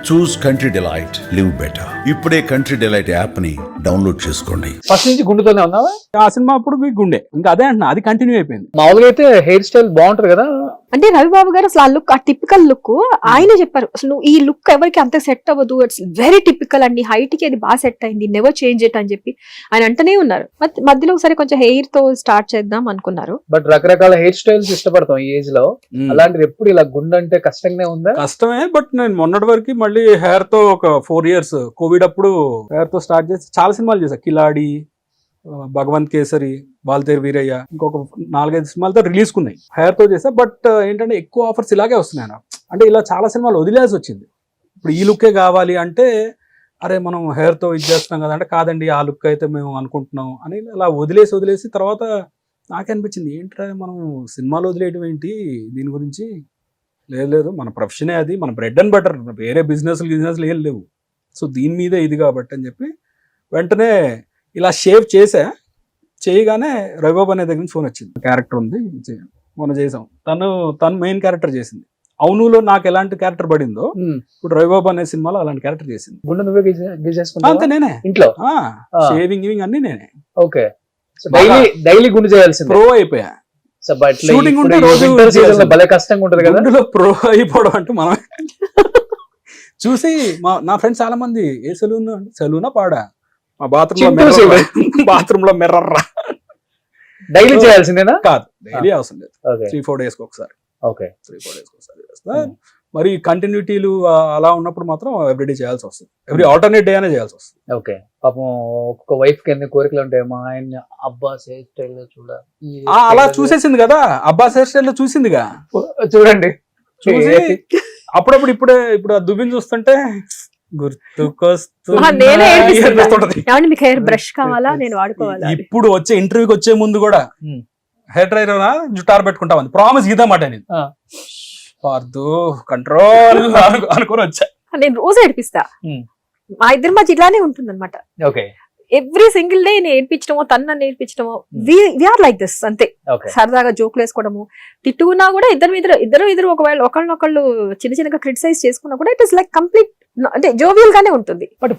చూస్ country delight, live better. ఇప్పుడే country delight app ని download చేసుకోండి. ఫస్ట్ నుంచి గుండుతోనే ఉన్నావా? ఆ సినిమా అప్పుడు గుండె, ఇంకా అదే అంటున్నా, అది కంటిన్యూ అయిపోయింది. మామూలుగా అయితే హెయిర్ స్టైల్ బాగుంటది కదా. అంటే రవిబాబు గారు అసలు ఆ లుక్, ఆ టిపికల్ లుక్ ఆయన చెప్పారు. అసలు నువ్వు ఈ లుక్ ఎవరికి అంత సెట్ అవ్వదు, ఇట్స్ వెరీ టిపికల్ అండి, హైట్ కి అది బాగా సెట్ అయింది, నెవర్ చేంజ్ ఇట్ అని చెప్పి ఆయన అంటనే ఉన్నారు. మధ్యలో ఒకసారి కొంచెం హెయిర్ తో స్టార్ట్ చేద్దాం అనుకున్నారు. బట్ రకరకాల హెయిర్ స్టైల్స్ ఇష్టపడతాం ఈ ఏజ్ లో. అలాంటిది ఎప్పుడు ఇలా గుండు అంటే కష్టంగానే ఉందా? కష్టమే, బట్ నేను మొన్నటి వరకు మళ్ళీ హెయిర్ తో ఒక 4 years కోవిడ్ అప్పుడు హెయిర్ తో స్టార్ట్ చేసి చాలా సినిమాలు చేశా. కిలాడి, భగవంత్ కేసరి, బాల్తేరు వీరయ్య, ఇంకొక 4-5 సినిమాలతో రిలీజ్ కున్నాయి హెయిర్ తో చేసా. బట్ ఏంటంటే ఎక్కువ ఆఫర్స్ ఇలాగే వస్తున్నాయి నాకు. అంటే ఇలా చాలా సినిమాలు వదిలేసి వచ్చింది. ఇప్పుడు ఈ లుక్కే కావాలి అంటే, అరే మనం హెయిర్ తో ఇది చేస్తున్నాం కదా అంటే, కాదండి ఆ లుక్ అయితే మేము అనుకుంటున్నాం అని ఇలా వదిలేసి తర్వాత నాకే అనిపించింది, ఏంట్రా మనం సినిమాలు వదిలేయడం ఏంటి, దీని గురించి లేదు మన ప్రొఫెషనే అది, మన బ్రెడ్ అండ్ బటర్, వేరే బిజినెస్ ఏం లేవు, సో దీని మీదే ఇది కాబట్టి అని చెప్పి వెంటనే ఇలా షేవ్ చేయగానే రవిబాబు అనే దగ్గర నుంచి ఫోన్ వచ్చింది. క్యారెక్టర్ ఉంది మొన్న చేసాం, తను మెయిన్ క్యారెక్టర్ చేసింది. అవునులో నాకు ఎలాంటి క్యారెక్టర్ పడిందో ఇప్పుడు రవిబాబు అనే సినిమాలో అలాంటి క్యారెక్టర్ చేసింది. గుండు నువ్వే గీసేసుకున్నావా? అంతే, నేనే ఇంట్లో షేవింగ్ అన్ని నేనే. ఓకే, డైలీ గుండు చేయాల్సింది. ప్రో అయిపోయా. షూటింగ్ ఉంటే రోజు భలే కష్టంగా ఉంటది కదా. గుండులో ప్రో అయిపోవడం అంటే మనం చూసి నా ఫ్రెండ్స్ చాలా మంది, ఏ సెలూనా పాడా, మా బాత్రూమ్ లో మిర్రర్ డైలీ చేయాల్సిందేనా? కాదు, డైలీ అవసరం లేదు, 3-4 days ఒకసారి. ఓకే, 3-4 days ఒకసారి చేస్తా. మరి కంటిన్యూటీలు అలా ఉన్నప్పుడు మాత్రం ఎవ్రీడే చేయాల్సి వస్తుంది, ఎవ్రీ ఆల్టర్నేట్ డే అనే చేయాల్సి వస్తుంది. ఓకే, పాపం ఒక్కొక్క వైఫ్ కి ఎన్ని కోరికలు ఉంటాయి. మా ఆయన అబ్బాస్ హెయిర్ స్టైల్ అలా చూసేసింది కదా, అబ్బాస్ హెయిర్ స్టైల్ లో చూసిందిగా, చూడండి చూసి అప్పుడప్పుడు ఇప్పుడు ఆ దువ్విని చూస్తుంటే మీకు హెయిర్ బ్రష్ కావాలా, నేను వాడుకోవాలా. ఇప్పుడు వచ్చే ఇంటర్వ్యూకి వచ్చే ముందు కూడా హెయిర్ డ్రైర్ జుట్టారు పెట్టుకుంటామని ప్రామిస్ ఇదన్నమాట. నేను కంట్రోల్ అనుకుని వచ్చా. నేను రోజు ఏడిపిస్తా, మా ఇద్దరి మధ్య ఇలానే ఉంటుంది అనమాట. ఎవ్రీ సింగిల్ డే నేను ఏడిపించడమో, తన నేర్పించడమో, వీఆర్ లైక్ దిస్ అంతే. సరదాగా జోకులు వేసుకోవడము, తిట్టుకున్నా కూడా ఇద్దరు ఒకవేళ ఒకళ్ళనొకళ్ళు చిన్నగా క్రిటిసైజ్ చేసుకున్నా కూడా ఇట్ ఇస్ లైక్ కంప్లీట్, అంటే జోవియల్ గానే ఉంటుంది. బట్